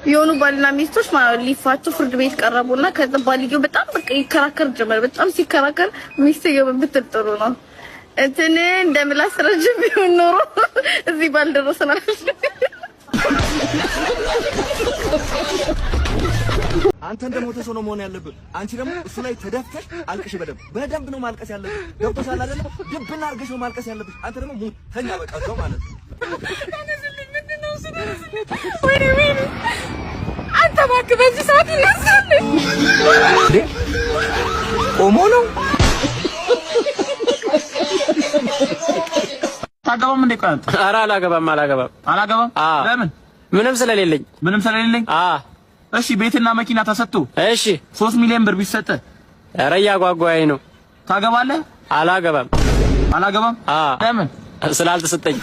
የሆኑ ባልና ሚስቶች ሊፋቱ ፍርድ ቤት ቀረቡና ከዛ ባልየው በጣም በቃ ይከራከር ጀመር። በጣም ሲከራከር ሚስትየው ብትጥሩ ነው እንትን እንደምላስ ረጅም ቢሆን ኖሮ እዚህ ባልደረሰናል። አንተ እንደሞተ ሰው ነው መሆን ያለብህ። አንቺ ደግሞ እሱ ላይ ተደፍተሽ አልቅሽ። በደንብ ነው ማልቀስ ያለብህ። ገብቶሻል አይደል? ድብና አርገሽ ነው ማልቀስ ያለብህ። አንተ ደግሞ ሙተኛ በቃ ነው ማለት ነው። ወይኔ አንተ እባክህ በዚህ ሰዓት ይነሳል እንዴ? ቆሞ ነው ታገባም እንዴ? ቃንተ ኧረ አላገባም። ለምን? ምንም ስለሌለኝ። እሺ ቤትና መኪና ተሰጥቶ እሺ 3 ሚሊዮን ብር ቢሰጥ ኧረ እያጓጓኝ ነው። ታገባለህ? አላገባም። ለምን? ስላልተሰጠኝ